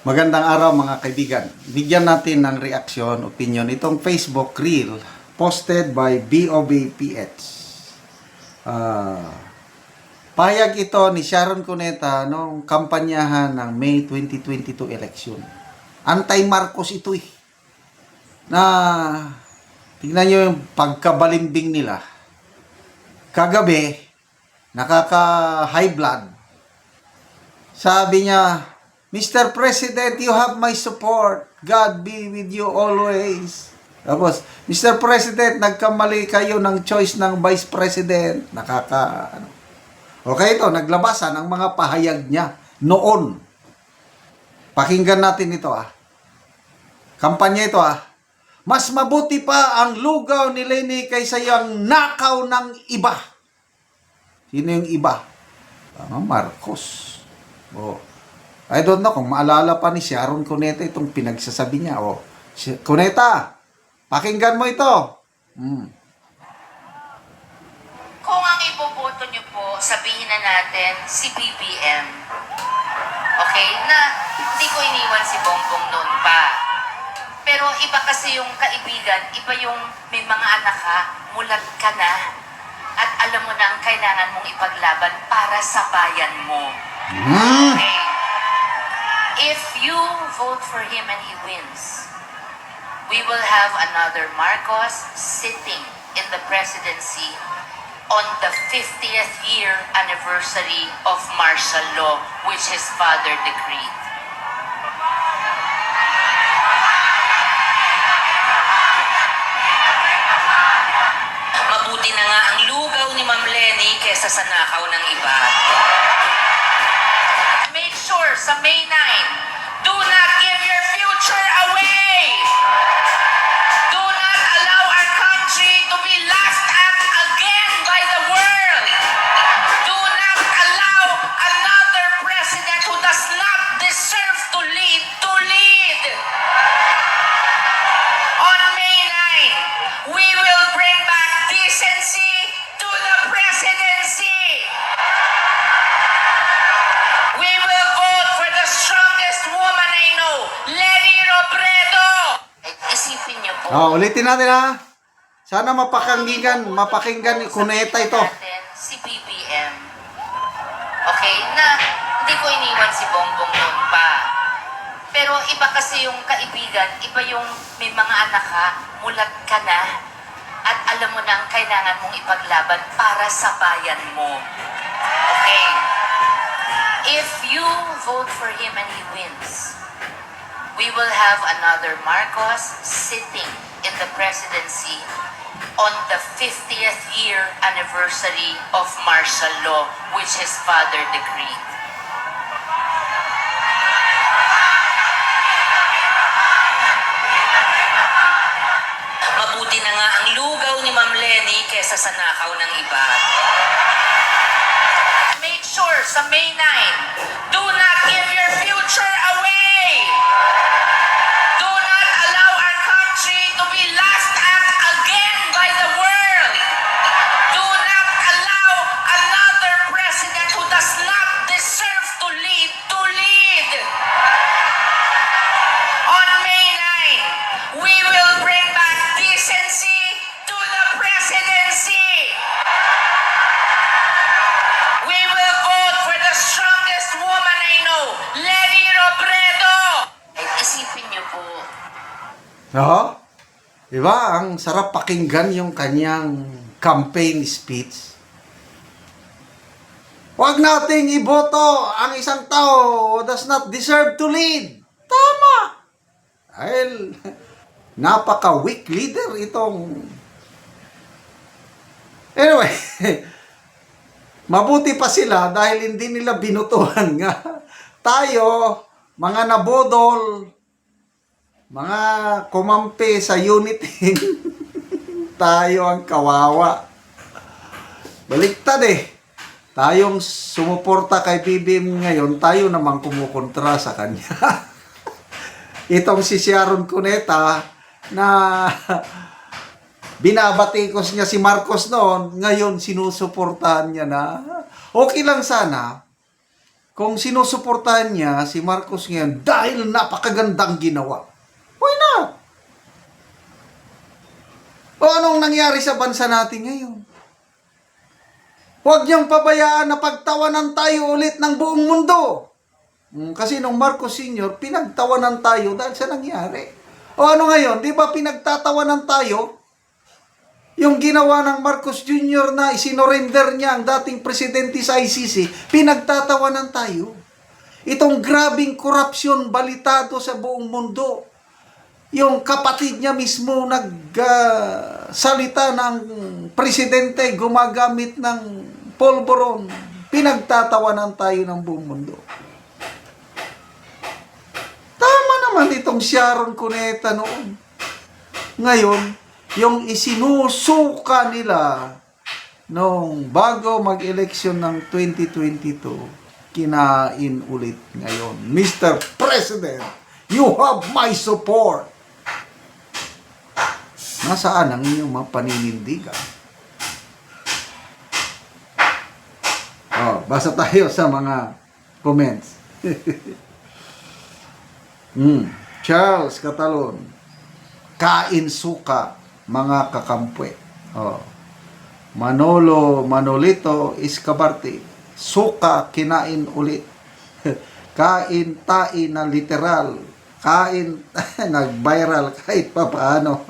Magandang araw mga kaibigan. Bigyan natin ng reaksyon, opinion itong Facebook Reel posted by BOBPH. Pahayag ito ni Sharon Cuneta noong kampanyahan ng May 2022 election. Anti-Marcos ito eh. Na tingnan nyo yung pagkabalimbing nila. Kagabi, nakaka-high blood. Sabi niya, Mr. President, you have my support. God be with you always. Tapos, Mr. President, nagkamali kayo ng choice ng Vice President. Okay ito, naglabasan ang mga pahayag niya noon. Pakinggan natin ito Kampanya ito Mas mabuti pa ang lugaw ni Leni kaysa yung nakaw ng iba. Sino yung iba? Marcos. I don't know kung maalala pa ni Sharon Cuneta itong pinagsasabi niya. Cuneta, pakinggan mo ito. Kung ang iboboto niyo po, sabihin na natin si BBM. Okay? Na hindi ko iniwan si Bongbong noon pa. Pero iba kasi yung kaibigan, iba yung may mga anak ka, mulat ka na, at alam mo na ang kailangan mong ipaglaban para sa bayan mo. Okay? If you vote for him and he wins, we will have another Marcos sitting in the presidency on the 50th year anniversary of martial law, which his father decreed. Mabuti na nga ang lugaw ni Ma'am Leni kesa sa nakaw ng iba. Make sure sa May 9, do not give your future away. Do not allow our country to be laughed at again by the world. Do not allow another president who does not deserve to lead. On May 9, we will bring back decency to the presidency. We will vote for the strongest woman I know, Leni Robredo. Isipin niyo po. Ulitin natin Sana mapakinggan ni Cuneta ito. Si BBM. Okay? Na hindi ko iniwan si Bongbong noon pa. Pero iba kasi yung kaibigan, iba yung may mga anak ka, mulat ka na, at alam mo na ang kailangan mong ipaglaban para sa bayan mo. Okay? If you vote for him and he wins, we will have another Marcos sitting in the presidency on the 50th year anniversary of martial law, which his father decreed. Mabuti na nga ang lugaw ni Ma'am Leni kesa sa nakaw ng iba. Make sure sa May 9, do not give your future away. Do not allow our country to be laughed at again by the world. Do not allow another president who does not deserve to lead. On May 9, we will bring back decency to the presidency. We will vote for the strongest woman I know, Leni Robredo. Isipin niyo po. Diba? Ang sarap pakinggan yung kanyang campaign speech. Huwag nating iboto ang isang tao does not deserve to lead. Tama! Dahil napaka-weak leader itong... Anyway, mabuti pa sila dahil hindi nila binutuhan nga. Tayo, mga nabodol, mga kumampi sa unity, tayo ang kawawa. Baliktad Tayong sumuporta kay BBM ngayon, tayo namang kumukontra sa kanya. Itong si Sharon Cuneta na binabatikos niya si Marcos noon, ngayon sinusuportahan niya na. Okay lang sana kung sinusuportahan niya si Marcos ngayon dahil napakagandang ginawa. Why not? O anong nangyari sa bansa natin ngayon? Huwag niyang pabayaan na pagtawanan tayo ulit ng buong mundo. Kasi nung Marcos Sr., pinagtawanan tayo dahil sa nangyari. O ano ngayon, di ba pinagtatawanan tayo? Yung ginawa ng Marcos Jr. na isinorender niya ang dating presidente sa ICC, pinagtatawanan tayo. Itong grabing korupsyon balitado sa buong mundo. Yung kapatid niya mismo nagsalita ng presidente gumagamit ng polvoron. Pinagtatawanan tayo ng buong mundo. Tama naman itong Sharon Cuneta noon. Ngayon, yung isinusuka nila nung bago mag-eleksyon ng 2022, kinain ulit ngayon. Mr. President, you have my support. Nasaan ang inyong mga paninindigan? Basa tayo sa mga comments. Charles Catalon, kain suka, mga kakampwe. Manolito Escabarte, suka kinain ulit. Kain tai na literal. Kain nag-viral kahit pa paano.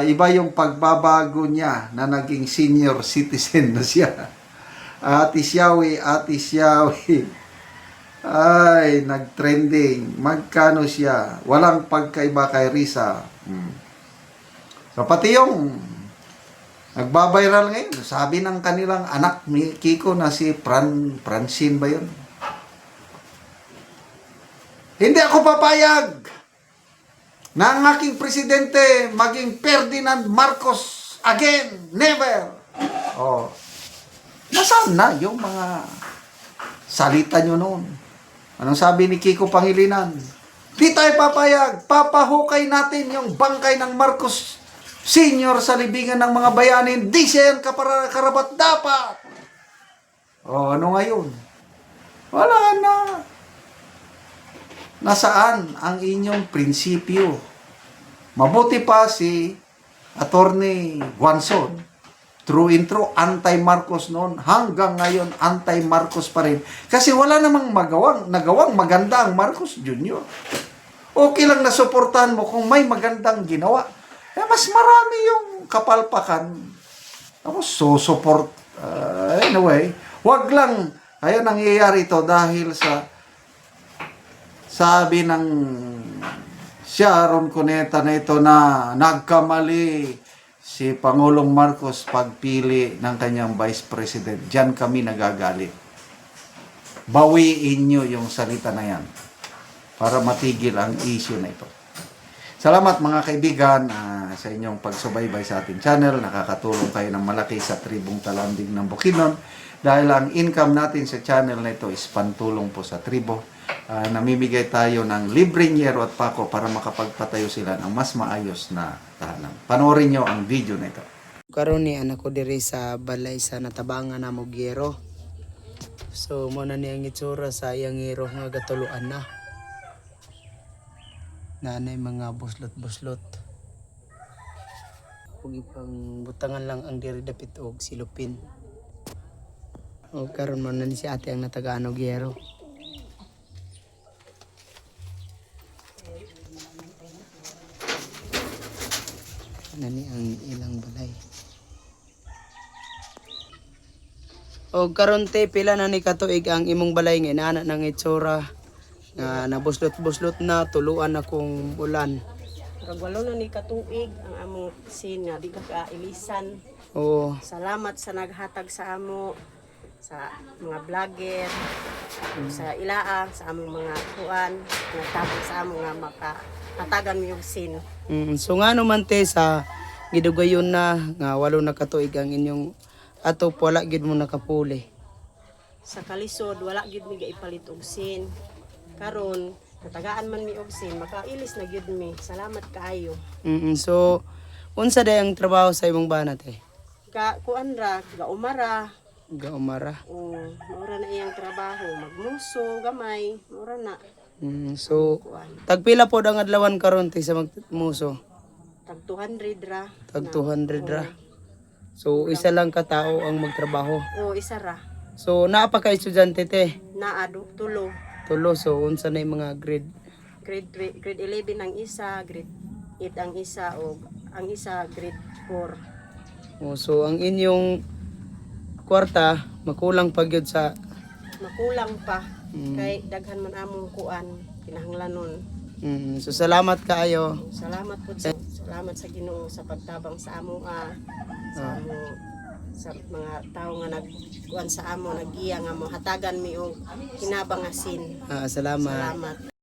Iba yung pagbabago niya na naging senior citizen na siya. Ate Siawi. Ay, nag-trending. Magkano siya? Walang pagkaiba kay Risa. So, pati yung nagbabiral ngayon, sabi ng kanilang anak ni Kiko na si Francine ba yun? Hindi ako papayag na ang aking presidente maging Ferdinand Marcos again. Never. Nasaan na yung mga salita nyo noon? Anong sabi ni Kiko Pangilinan? Di tayo papayag. Papahukay natin yung bangkay ng Marcos Senior sa libingan ng mga bayani. Di siya yan karapat dapat. Ano ngayon? Wala na. Nasaan ang inyong prinsipyo? Mabuti pa si Attorney Juanson. True intro, anti-Marcos noon. Hanggang ngayon, anti-Marcos pa rin. Kasi wala namang nagawang maganda ang Marcos Jr. Okay lang na suportahan mo kung may magandang ginawa. Mas marami yung kapalpakan. Tapos, support. Anyway, wag lang. Ayun, nangyayari ito dahil sa sabi ng Sharon Cuneta na ito na nagkamali si Pangulong Marcos pagpili ng kanyang Vice President. Diyan kami nagagalit. Bawiin nyo yung salita na yan para matigil ang issue na ito. Salamat mga kaibigan sa inyong pagsubaybay sa ating channel. Nakakatulong kayo ng malaki sa tribong Talanding ng Bukidnon. Dahil ang income natin sa channel na ito is pantulong po sa tribo. Namimigay tayo ng libreng yero at pako para makapagpatayo sila ng mas maayos na tahanan. Panoorin nyo ang video na ito. Karon ni anak ko diri sa balay sa natabangan na mo gero. So mo na niyang itsura sa iyang gero nga gatuluan na. Nanay mga buslot-buslot. Ug ipang butangan lang ang diri dapit og silupin. O karon man na ni si ate ang natagaan og gero. Nani ang ilang balay. O karon te pila na ni katuig ang imong balay nga inana nang itsura nga nabuslot-buslot na tuluan akong ulan. Kagwalo na ni katuig ang among sin nga di ka kailisan. Oo. Salamat sa naghatag sa amo, sa mga vlogger, sa ilaa, sa among mga kuan, nagtabang sa amo nga makahatagan mo yung sin. So nga naman te sa gidugayon na nga walo na katuig ang inyong ato wala gid mo nakapuli. Sa kalisod wala gyud mi gaipalit og sin. Karon natagaan man mi og sin, makailis na gyud mi. Salamat kaayo. So unsa day ang trabaho sa imong bana te? Kuan ra, gaumara, Gaumara. O mura na iyang trabaho, magmuso gamay, mura na So kuan. tagpila po ang adlawan karon te sa magmuso? Tag 200 ra. Tag 200 ra. So isa lang ka tao ang magtrabaho. O isa ra. So naa pa ka estudyante te? Naa tulo. Tulo, so unsa na yung mga grade? Grade 11 ang isa, grade 8 ang isa o ang isa grade 4. So ang inyong kwarta makulang pa gyud sa Makulang pa kay daghan man among kuan kinahanglanon. So salamat kaayo. Salamat po salamat sa Ginoo sa pagtabang sa amo sa mga tao nga nagkuan sa amo nagiya nga mo hatagan mi og kinabangasin. Salamat. Salamat.